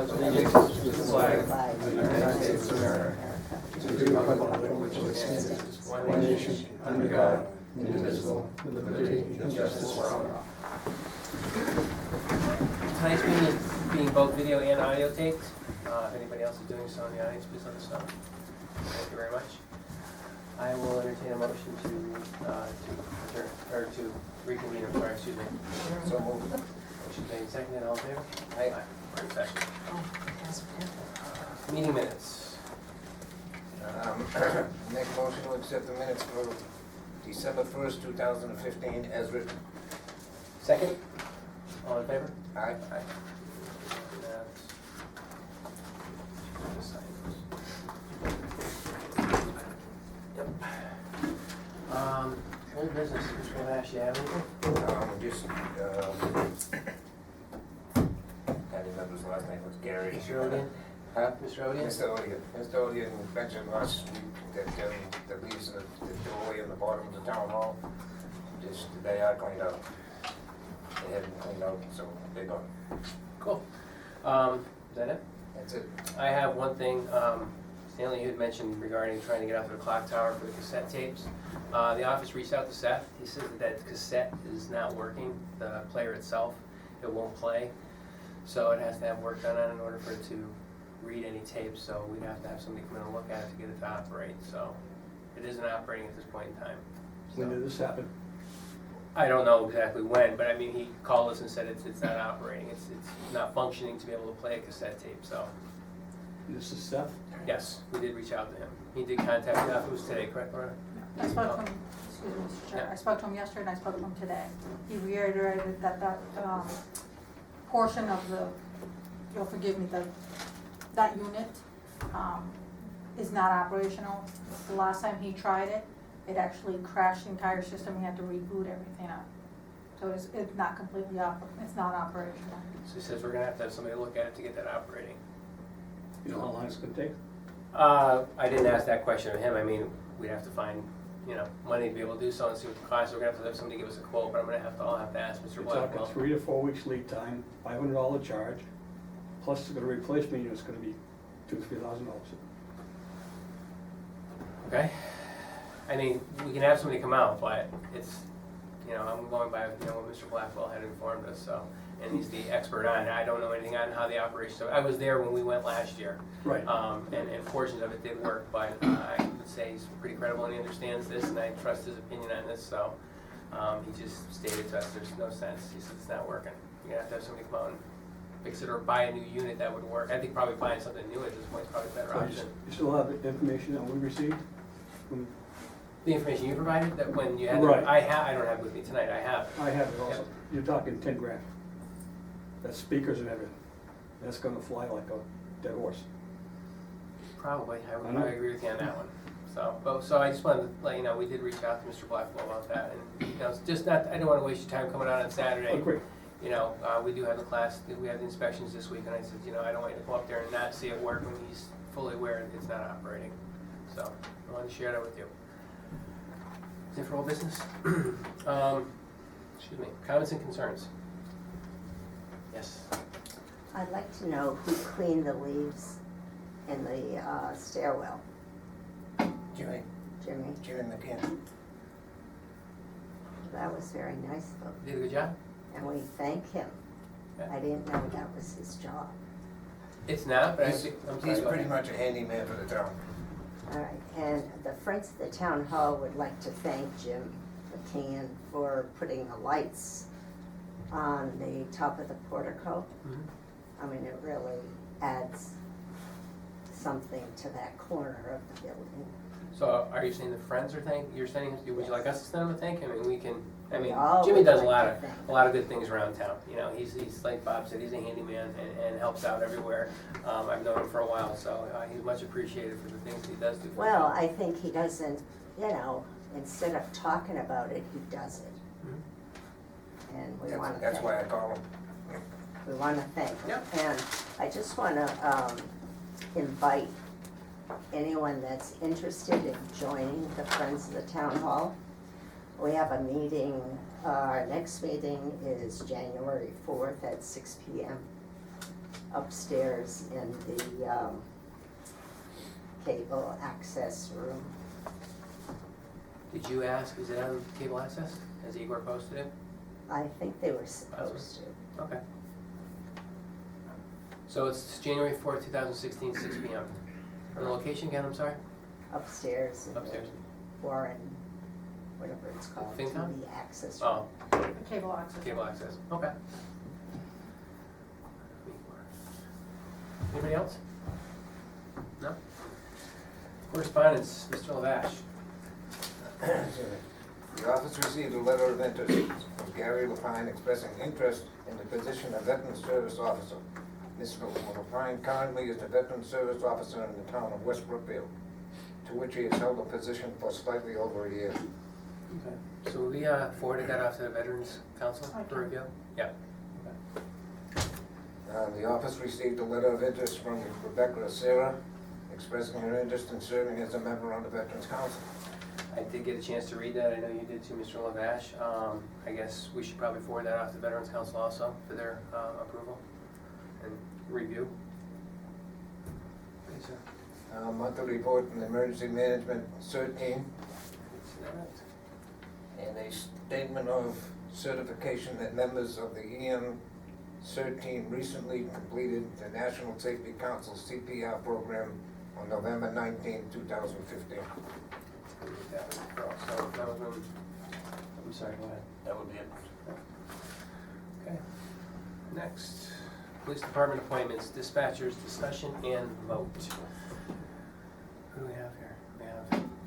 pledge allegiance to the flag of the United States of America, to the republic for which it stands, one nation, under God, indivisible, with liberty and justice for all. Tonight's meeting is being both video and audio taped. If anybody else is doing so in the audience, please let us know. Thank you very much. I will entertain a motion to adjourn, or to reconvene, I'm sorry, excuse me. So moved. Motion made and seconded, all in favor? Aye. We're in session. Meeting minutes. Make a motion to accept the minutes for December 1st, 2015 as written. Second? All in favor? Aye. Aye. Yep. Old business, Mr. Lavash, you have anything? Just, can't remember his last name, was Gary. Mr. Odian? Huh? Mr. Odian? Mr. Odian mentioned last week that the leaves the doorway in the bottom of the town hall, just, they are cleaned out. They hadn't cleaned out, so they're gone. Cool. Is that it? That's it. I have one thing, Stanley, you had mentioned regarding trying to get out to the clock tower for the cassette tapes. The office reached out to Seth. He says that cassette is not working, the player itself. It won't play. So it has to have work done on it in order for it to read any tapes. So we'd have to have somebody come in and look at it to get it to operate. So it isn't operating at this point in time. So, When did this happen? I don't know exactly when, but I mean, he called us and said it's not operating. It's not functioning to be able to play a cassette tape. So This is Seth? yes, we did reach out to him. He did contact me. It was today, correct, Laura? I spoke to him, excuse me, Mr. Chair, I spoke to him yesterday and I spoke to him today. He reiterated that portion of the, you'll forgive me, that unit is not operational. The last time he tried it, it actually crashed the entire system, he had to reboot everything up. So it's not completely it's not operational. So he says we're gonna have to have somebody look at it to get that operating. You know how long it's gonna take? I didn't ask that question of him. I mean, we'd have to find, money to be able to do so and see what the cost is. We're gonna have to have somebody give us a quote, but I'll have to ask Mr. You're Blackwell. talking 3 to 4 weeks lead time, $500 charge, plus the replacement unit's gonna be $2,000-3,000. Okay. I mean, we can have somebody come out, but it's, I'm going by, what Mr. Blackwell had informed us, so. And he's the expert on it. I don't know anything on how the operation, so I was there when we went last year. Right. And portions of it did work, but I would say he's pretty credible and he understands this, and I trust his opinion on this, so. He just stated to us there's no sense. He said it's not working. You're gonna have to have somebody come out and fix it or buy a new unit that would work. I think probably buying something new at this point is probably a better So option. you still have the information that we received? The information you provided, that when you had, Right. I don't have it with me tonight, I have it. I have it also. You're talking 10 grand. That's speakers and everything. That's gonna fly like a dead horse. Probably, I would I know. probably agree with you on that one. So I just wanted to let you know, we did reach out to Mr. Blackwell about that, and, it's just not, I don't wanna waste your time coming out on Saturday. Agree. We do have the class, we have the inspections this week, and I said, I don't want you to go up there and not see it work when he's fully aware that it's not operating. So, I wanted to share that with you. Is it for all business? Excuse me, comments and concerns? Yes. I'd like to know who cleaned the leaves in the stairwell. Jimmy McKenna. That was very nice of him, Did a good job? and we thank him. Yeah. I didn't know that was his job. It's not, but He's I'm sorry, pretty much a handyman for the town. All right, and the Friends of the Town Hall would like to thank Jim McKeon for putting the lights on the top of the portico. Mhm. I mean, it really adds something to that corner of the building. So are you saying the friends are you're sending, would you like us to send him a thank you? I mean, We all Jimmy would does a like lot to of, thank a lot of good things around town. He's like Bob said, he's a handyman and helps out everywhere. I've known him for a while, so he's much appreciated for the things he does do for the Well, town. I think he doesn't, instead of talking about it, he does it. Mhm. And we want to That's thank why I call him. We want to thank him. Yep. And I just want to invite anyone that's interested in joining the Friends of the Town Hall. We have a meeting, our next meeting is January 4th at 6 p.m. upstairs in the cable access room. Did you ask, is it on cable access? Has Igor posted it? I think they were supposed to. Okay. So it's January 4th, 2016, 6 p.m. And the location again, I'm sorry? Upstairs in Upstairs. the warren, whatever it's called, FinCom? TV access room. Oh, The cable access. cable access, okay. Anybody else? No? Correspondence, Mr. Lavash. The office received a letter of interest from Gary Lapine expressing interest in the position of Veteran Service Officer. Mr. Lapine currently is the Veteran Service Officer in the town of West Brookfield, to which he has held the position for slightly over a year. Okay. So we forwarded that off to the Veterans Council for review? Yeah. The office received a letter of interest from Rebecca Sarah expressing her interest in serving as a member on the Veterans Council. I did get a chance to read that. I know you did too, Mr. Lavash. I guess we should probably forward that off to Veterans Council also for their approval and review. Okay, sir. Monthly report from the Emergency Management CERT team, See that? and a statement of certification that members of the EM CERT team recently completed the National Safety Council CPR program on November 19, 2015. That was for all. So that was when, I'm sorry, go ahead. That would be it. Okay. Next, Police Department appointments, dispatchers, discussion and vote. Who do we have here?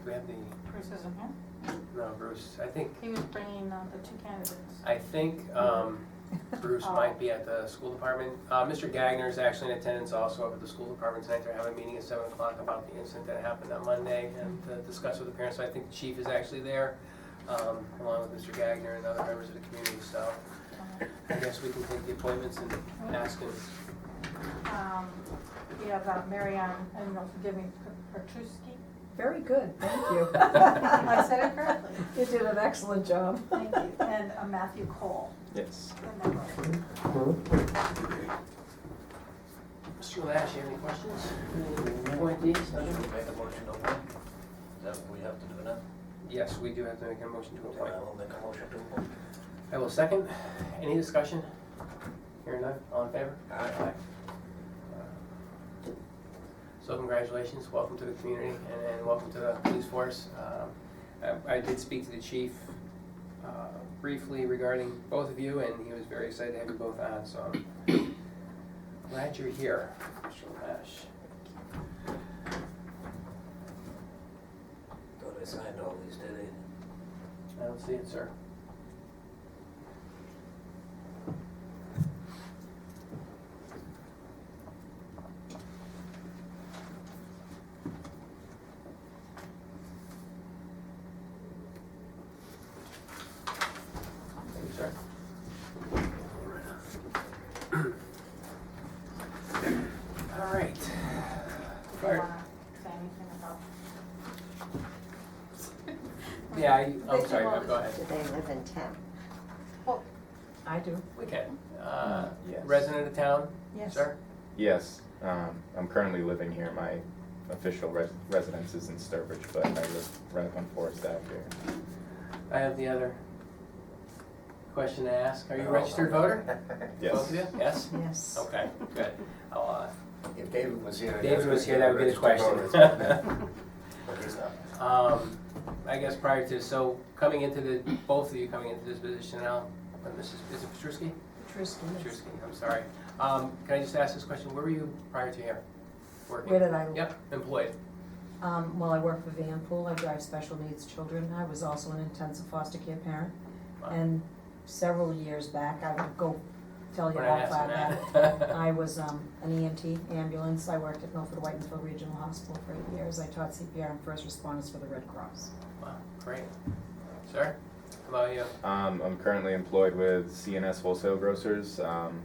We have the, Bruce isn't here. no, Bruce. I think He was bringing the two candidates. Bruce might be at the school department. Mr. Gagner is actually in attendance also up at the school department tonight. They're having a meeting at 7 o'clock about the incident that happened on Monday and to discuss with the parents. So I think the chief is actually there, along with Mr. Gagner and other members of the community. So I guess we can take the appointments and ask him. We have Mary Ann, and forgive me, Petruski. Very good, thank you. I said it correctly. You did an excellent job. Thank you. And Matthew Cole. Yes. Mr. Lavash, you have any questions? Any appointees? Make a motion to appoint? Is that what we have to do now? Yes, we do have to make a motion to appoint. I will make a motion to appoint. I will second. Any discussion? Hearing none, all in favor? Aye. So congratulations, welcome to the community, and welcome to the police force. I did speak to the chief briefly regarding both of you, and he was very excited to have you both on, so I'm glad you're here, Mr. Lavash. Thought I signed all these, did I? I don't see it, sir. Thank you, sir. All right. Do you Fire- wanna say anything about? Yeah, I'm sorry, go ahead. Do they live in town? Oh, I do. We can. Yes. Resident of town, Yes. sir? Yes, I'm currently living here. My official residence is in Sturbridge, but I live right on Forest Ave here. I have the other question to ask. Are you a registered voter? Yes. Both of you? Yes? Yes. Okay, good. I'll, If David was here. David was here, that would be the question. But he's not. I guess prior to, so coming into the, both of you coming into this position now, is it Petruski? Petruski, yes. Petruski, I'm sorry. Can I just ask this question? Where were you prior to here? Working? Where did I live? Yep, employed. Well, I work for Vanpool, I drive special needs children, I was also an intensive foster care parent. Wow. And several years back, I would go tell you We're all not about asking that. that. I was an EMT ambulance, I worked at Milford Whitenfield Regional Hospital for 8 years, I taught CPR and first responders for the Red Cross. Wow, great. Sir, how about you? I'm currently employed with CNS Wholesale Grocers. I'm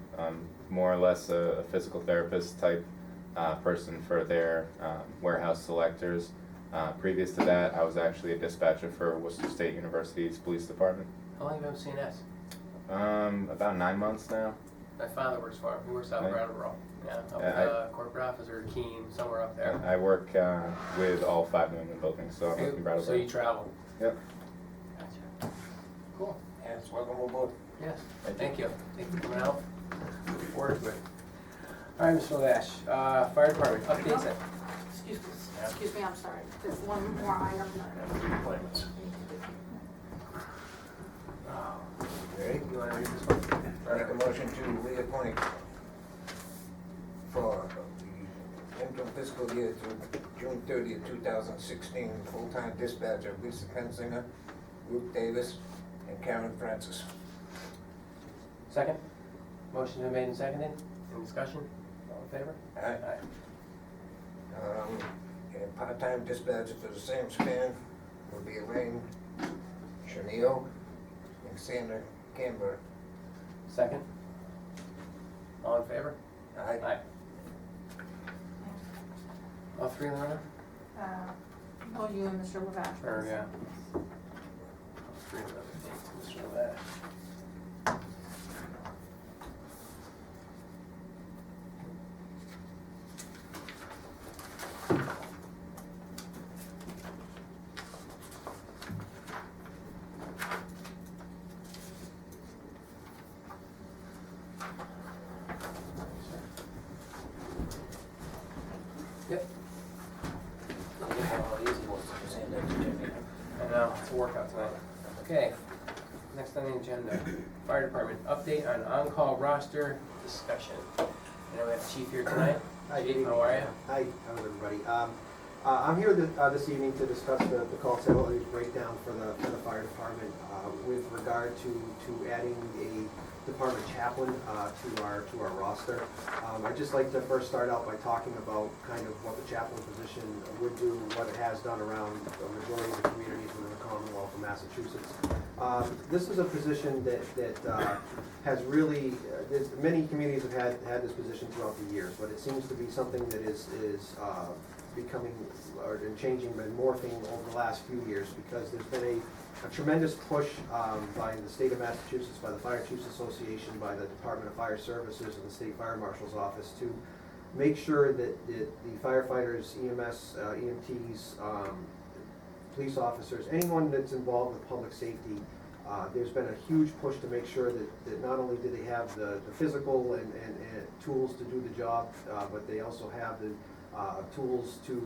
more or less a physical therapist type person for their warehouse selectors. Previous to that, I was actually a dispatcher for Worcester State University's police department. How long have you been with CNS? About 9 months now. My father works for him. He works out in Right. Brattleboro. Yeah, up Yeah, corporate office or Keene, somewhere up there. I work with all 5 New England buildings, so I'm in Brattleboro. So you travel? Yep. Gotcha. Cool. Yes, welcome aboard. Yes, Thank you. thank you for coming out. Look forward to it. All right, Mr. Lavash, fire department, updates. Excuse me, I'm sorry, there's one more item. Appointments. Ready? You wanna read this one? Make a motion to reappoint for the interim fiscal year through June 30th, 2016, full-time dispatcher Lisa Pensinger, Ruth Davis, and Karen Francis. Second? Motion been made and seconded. Any discussion? All in favor? Aye. And part-time dispatcher for the same span will be Elaine Chenille and Sandra Camber. Second? All in favor? Aye. All three in the runner? Oh, you and Mr. Lavash. Sure, yeah. All three of them, Mr. Lavash. Yep. All easy ones, just hand that to Jimmy. I know, it's a workout tonight. Okay, next on the agenda, fire department, update on on-call roster discussion. I know we have the chief here tonight. Hi, Chief, good how are you? Hi, how's everybody? I'm here this evening to discuss the cost abilities breakdown for the fire department with regard to adding a department chaplain to our roster. I'd just like to first start out by talking about kind of what the chaplain position would do, what it has done around the majority of the communities within the Commonwealth of Massachusetts. This is a position that has really, many communities have had this position throughout the years, but it seems to be something that is becoming and changing and morphing over the last few years, because there's been a tremendous push by the state of Massachusetts, by the Fire Chiefs Association, by the Department of Fire Services and the State Fire Marshal's Office to make sure that the firefighters, EMS, EMTs, police officers, anyone that's involved with public safety, there's been a huge push to make sure that not only do they have the physical and tools to do the job, but they also have the tools to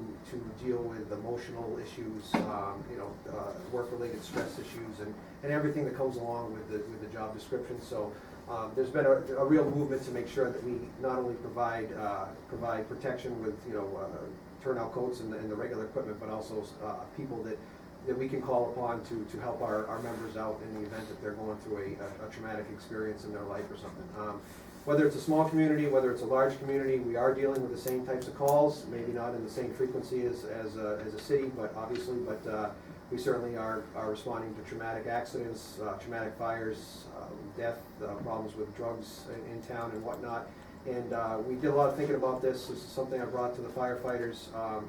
deal with emotional issues, work-related stress issues, and everything that comes along with the job description. So there's been a real movement to make sure that we not only provide protection with turnout coats and the regular equipment, but also people that we can call upon to help our members out in the event that they're going through a traumatic experience in their life or something. Whether it's a small community, whether it's a large community, we are dealing with the same types of calls, maybe not in the same frequency as a city, but obviously, we certainly are responding to traumatic accidents, traumatic fires, death, problems with drugs in town and whatnot. And we did a lot of thinking about this. This is something I brought to the firefighters,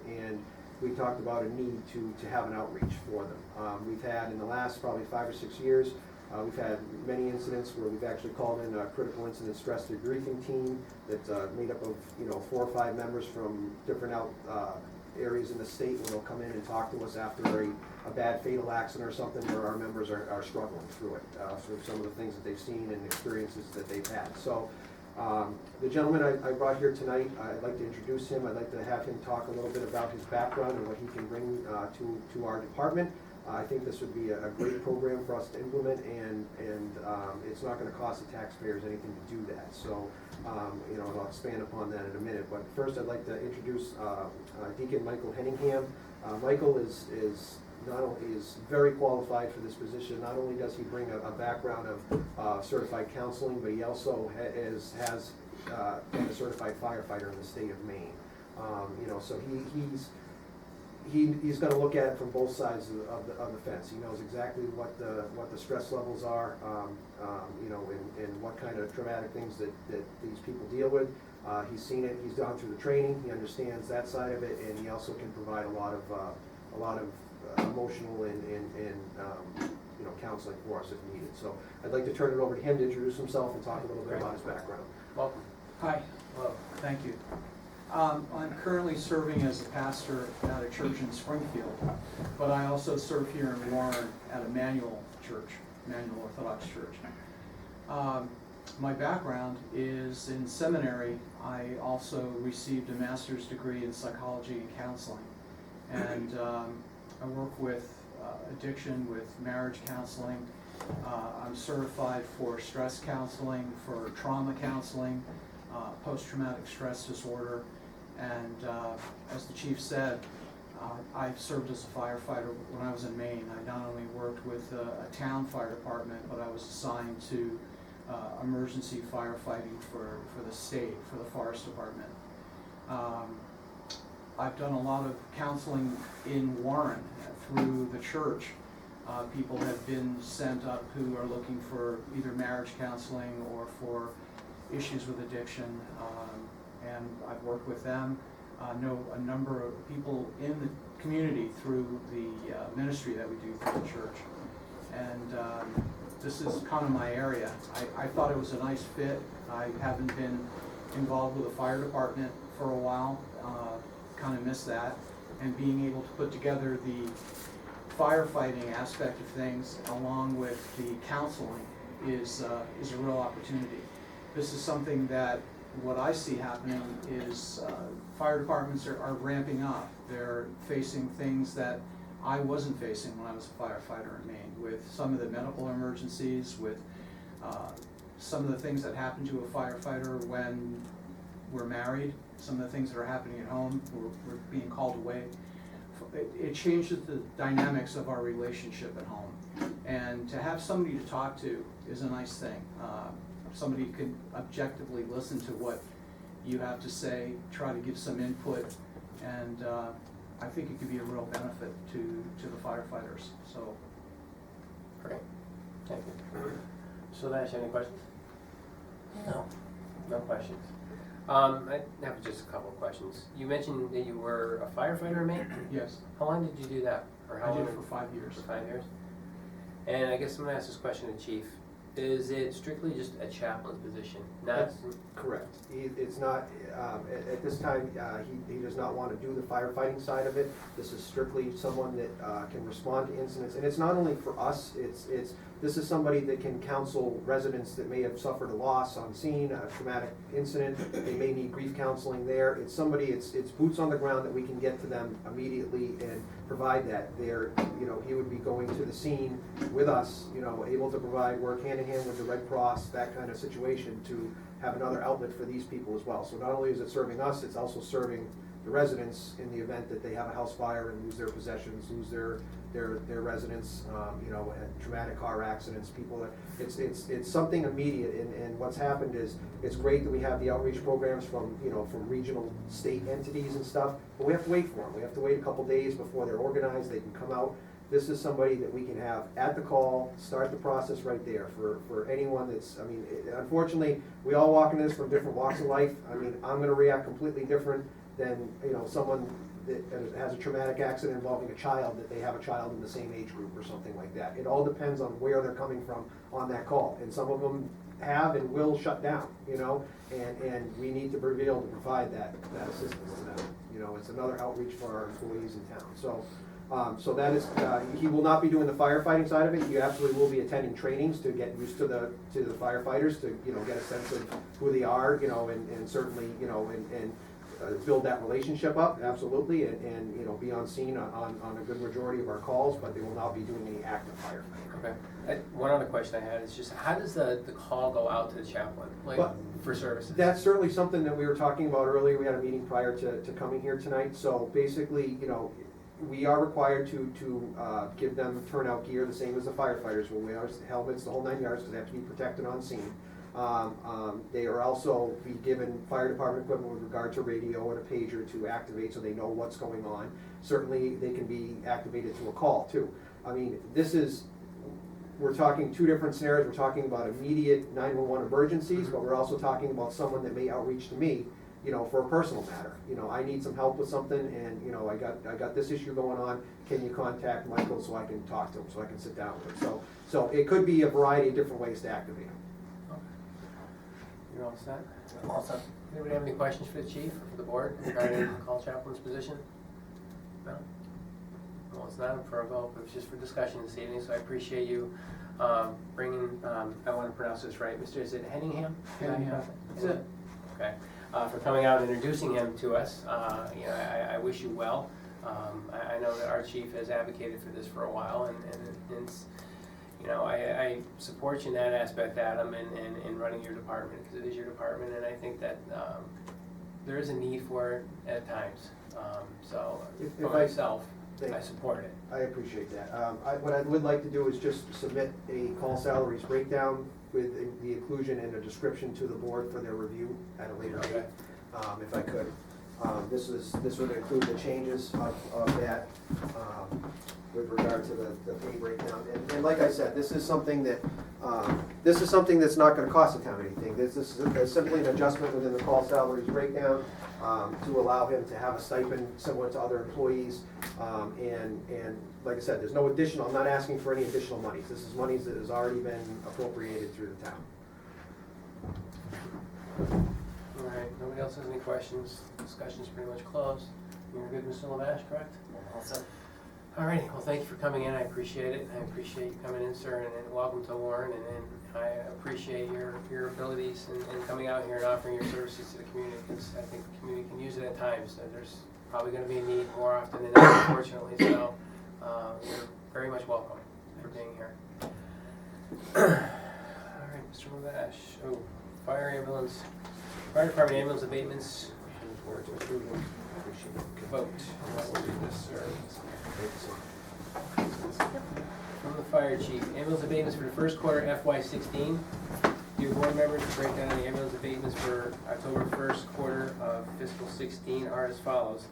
and we talked about a need to have an outreach for them. We've had, in the last probably 5 or 6 years, we've had many incidents where we've actually called in a critical incident stress debriefing team that's made up of 4 or 5 members from different areas in the state, where they'll come in and talk to us after a bad fatal accident or something where our members are struggling through it, through some of the things that they've seen and experiences that they've had. So the gentleman I brought here tonight, I'd like to introduce him. I'd like to have him talk a little bit about his background and what he can bring to our department. I think this would be a great program for us to implement, and it's not going to cost the taxpayers anything to do that. So, I'll expand upon that in a minute. But first, I'd like to introduce Deacon Michael Henningham. Michael is very qualified for this position. Not only does he bring a background of certified counseling, but he also has been a certified firefighter in the state of Maine. So he's going to look at it from both sides of the fence. He knows exactly what the stress levels are, and what kind of traumatic things that these people deal with. He's seen it. He's gone through the training. He understands that side of it, and he also can provide a lot of emotional and counseling for us if needed. So I'd like to turn it over to him to introduce himself and talk a little bit about his background. Welcome. Hi, Hello. thank you. I'm currently serving as a pastor at a church in Springfield, but I also serve here in Warren at Emmanuel Church, Emmanuel Orthodox Church. My background is in seminary. I also received a master's degree in psychology and counseling, and I work with addiction, with marriage counseling. I'm certified for stress counseling, for trauma counseling, post-traumatic stress disorder, and as the chief said, I've served as a firefighter when I was in Maine. I not only worked with a town fire department, but I was assigned to emergency firefighting for the state, for the forest department. I've done a lot of counseling in Warren through the church. People have been sent up who are looking for either marriage counseling or for issues with addiction, and I've worked with them. Know a number of people in the community through the ministry that we do through the church. And this is kind of my area. I thought it was a nice fit. I haven't been involved with the fire department for a while, kind of missed that. And being able to put together the firefighting aspect of things along with the counseling is a real opportunity. This is something that what I see happening is fire departments are ramping up. They're facing things that I wasn't facing when I was a firefighter in Maine, with some of the medical emergencies, with some of the things that happen to a firefighter when we're married, some of the things that are happening at home, we're being called away. It changes the dynamics of our relationship at home. And to have somebody to talk to is a nice thing. Somebody can objectively listen to what you have to say, try to give some input, and I think it could be a real benefit to the firefighters. So, Great. Thank you. So Lavash, any questions? No. No questions. I have just a couple of questions. You mentioned that you were a firefighter in Maine? yes, How long did you do that? Or how I did long? it for 5 years. For 5 years? And I guess I'm gonna ask this question to Chief. Is it strictly just a chaplain's position? Not, That's correct. It's not, at this time, he does not want to do the firefighting side of it. This is strictly someone that can respond to incidents. And it's not only for us, this is somebody that can counsel residents that may have suffered a loss on scene, a traumatic incident. They may need grief counseling there. It's somebody, it's boots on the ground that we can get to them immediately and provide that. He would be going to the scene with us, able to provide work hand in hand with the Red Cross, that kind of situation, to have another outlet for these people as well. So not only is it serving us, it's also serving the residents in the event that they have a house fire and lose their possessions, lose their residents, and traumatic car accidents, it's something immediate. And what's happened is, it's great that we have the outreach programs from regional state entities and stuff, but we have to wait for them. We have to wait a couple days before they're organized, they can come out. This is somebody that we can have at the call, start the process right there for anyone that's, unfortunately, we all walk into this from different walks of life. I'm gonna react completely different than, someone that has a traumatic accident involving a child, that they have a child in the same age group or something like that. It all depends on where they're coming from on that call. And some of them have and will shut down, and we need to be able to provide that assistance to them. It's another outreach for our employees in town. So that is, he will not be doing the firefighting side of it. You absolutely will be attending trainings to get used to the firefighters, to get a sense of who they are, and certainly, and build that relationship up, absolutely, and be on scene on a good majority of our calls, but they will not be doing any active firefighting. okay. One other question I had is just, how does the call go out to the chaplain, for services? That's certainly something that we were talking about earlier. We had a meeting prior to coming here tonight. So basically, we are required to give them turnout gear the same as the firefighters. We'll wear helmets, the whole 9 yards, because they have to be protected on scene. They are also be given fire department equipment with regard to radio and a pager to activate, so they know what's going on. Certainly, they can be activated to a call too. We're talking two different scenarios. We're talking about immediate 911 emergencies, but we're also talking about someone that may outreach to me for a personal matter. I need some help with something, and, I got this issue going on, can you contact Michael so I can talk to him, so I can sit down with him? So it could be a variety of different ways to activate him. You're all set? Also, Anybody have any questions for the chief or for the board regarding the call chaplain's position? No? Well, it's not up for a vote, but it's just for discussion this evening, so I appreciate you bringing, I want to pronounce this right, Mr. is it Henningham? Henningham. That's it. Okay. For coming out and introducing him to us. I wish you well. I know that our chief has advocated for this for a while, and it's, I support you in that aspect, Adam, in running your department, because it is your department, and I think that there is a need for it at times. So, If for I- myself, I support it. I appreciate that. What I would like to do is just submit a call salaries breakdown with the inclusion and a description to the board for their review at a later date, if I could. This would include the changes of that with regard to the pay breakdown. And like I said, this is something that's not gonna cost the town anything. This is simply an adjustment within the call salaries breakdown to allow him to have a stipend similar to other employees. And like I said, there's no additional, I'm not asking for any additional monies. This is monies that has already been appropriated through the town. All right, nobody else has any questions? Discussion's pretty much closed. You're good, Mr. Lavash, correct? Also, All righty, well, thank you for coming in, I appreciate it. I appreciate you coming in, sir, and welcome to Warren, and I appreciate your abilities in coming out here and offering your services to the community, because I think the community can use it at times. There's probably gonna be a need more often than not, unfortunately, so you're very much welcome for being here. All right, Mr. Lavash, fire department ambulance abatements, board to approve them. Vote. We'll do this, sir. From the fire chief, ambulance abatements for the first quarter FY16. Dear board members, the breakdown of the ambulance abatements for October 1st quarter of fiscal 16 are as follows.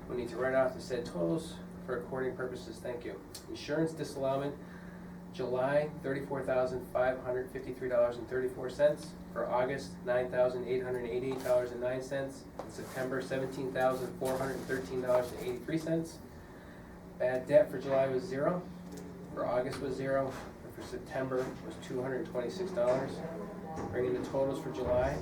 We'll need to write off the said totals for recording purposes. Thank you. Insurance disallowment, July $34,553.34. For August, $9,888.09. In September, $17,413.83. Bad debt for July was 0. For August was 0. And for September was $226. Bringing the totals for July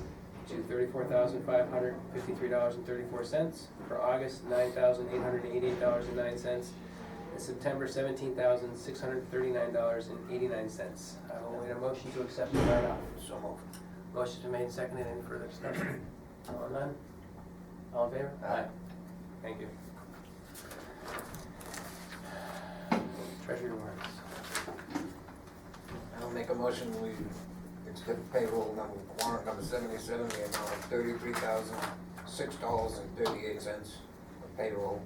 to $34,553.34. For August, $9,888.09. In September, $17,639.89. I will wait a motion to accept the write-off. so moved. Motion's been made and seconded. Any further discussion? All none? All in favor? Aye. Thank you. Treasury warrants. I'll make a motion, we accept payroll warrant number 77, the amount of $33,006.38 for payroll.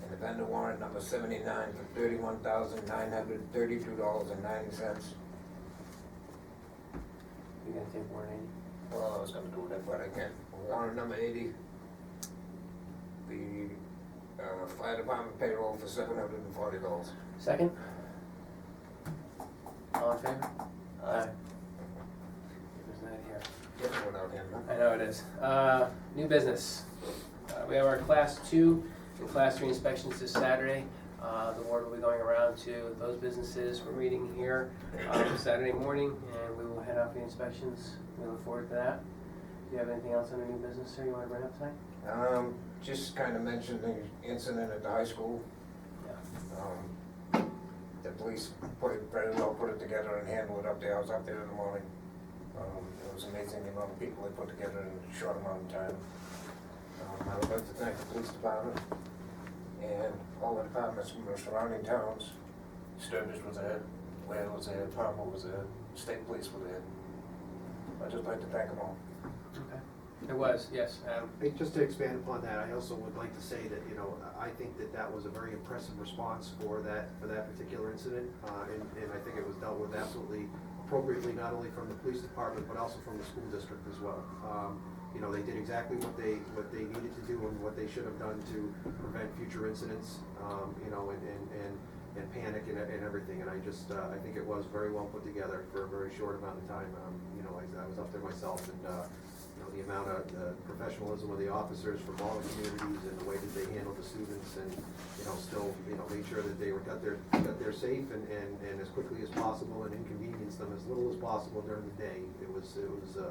And the vendor warrant number 79 for $31,932.90. You gonna take warrant 80? Well, I was gonna do that, but I can't. Warrant number 80, the fire department payroll for $740. Second? All in favor? Aye. There's that here. Different without him, huh? I know it is. New business. We have our class 2 and class 3 inspections this Saturday. The board will be going around to those businesses. We're meeting here Saturday morning, and we will head out for the inspections. We look forward to that. Do you have anything else on the new business, sir, you want to bring up tonight? Just kind of mentioned the incident at the high school. Yeah. The police put it together and handled it up there. I was up there in the morning. It was amazing the amount of people they put together in a short amount of time. I would like to thank the police department and all the departments from the surrounding towns. Sturbridge was there, Ware was there, Palmer was there, state police were there. I'd just like to thank them all. Okay. It was, yes. Just to expand upon that, I also would like to say that, I think that was a very impressive response for that particular incident. And I think it was dealt with absolutely appropriately, not only from the police department, but also from the school district as well. They did exactly what they needed to do and what they should have done to prevent future incidents, and panic and everything. And I think it was very well put together for a very short amount of time. I was up there myself, and the amount of professionalism of the officers from all the communities and the way that they handled the students and, still, made sure that they got there safe and as quickly as possible and inconvenienced them as little as possible during the day. It was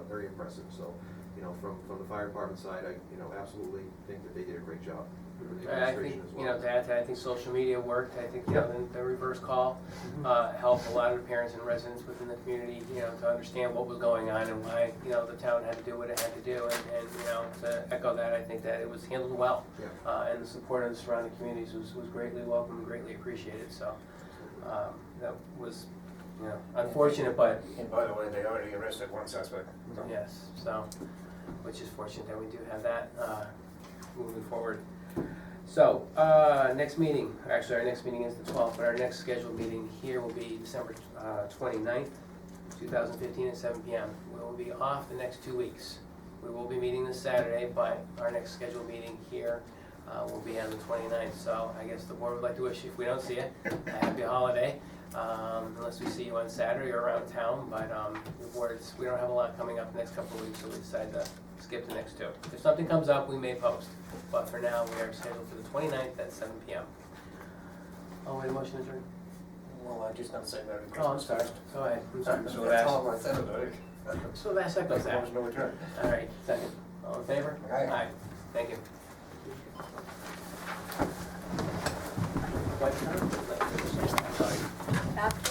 very impressive. So, from the fire department side, I, absolutely think that they did a great job. The I administration think, as well. to add to that, I think social media worked. I think, Yeah. the reverse call helped a lot of the parents and residents within the community, to understand what was going on and why, the town had to do what it had to do. And to echo that, I think that it was handled well. Yeah. And the support of the surrounding communities was greatly welcome and greatly appreciated. So that was, unfortunate, but And by the way, they already arrested one suspect. yes, so, which is fortunate that we do have that moving forward. So, next meeting, actually, our next meeting is the 12th, but our next scheduled meeting here will be December 29th, 2015 at 7 p.m. We will be off the next 2 weeks. We will be meeting this Saturday, but our next scheduled meeting here will be on the 29th. So I guess the board would like to wish you, if we don't see you, a happy holiday, unless we see you on Saturday or around town. But the boards, we don't have a lot coming up the next couple of weeks, so we decided to skip the next two. If something comes up, we may post. But for now, we are scheduled for the 29th at 7 p.m. Oh, wait, motion adjourned. Well, I just gotta say Merry Oh, I'm Christmas sorry. first. Go ahead. I'm sorry. So So that's fast. all I said about it. So fast that goes out. Motion to adjourn. All right, second. All in favor? Aye. Thank you.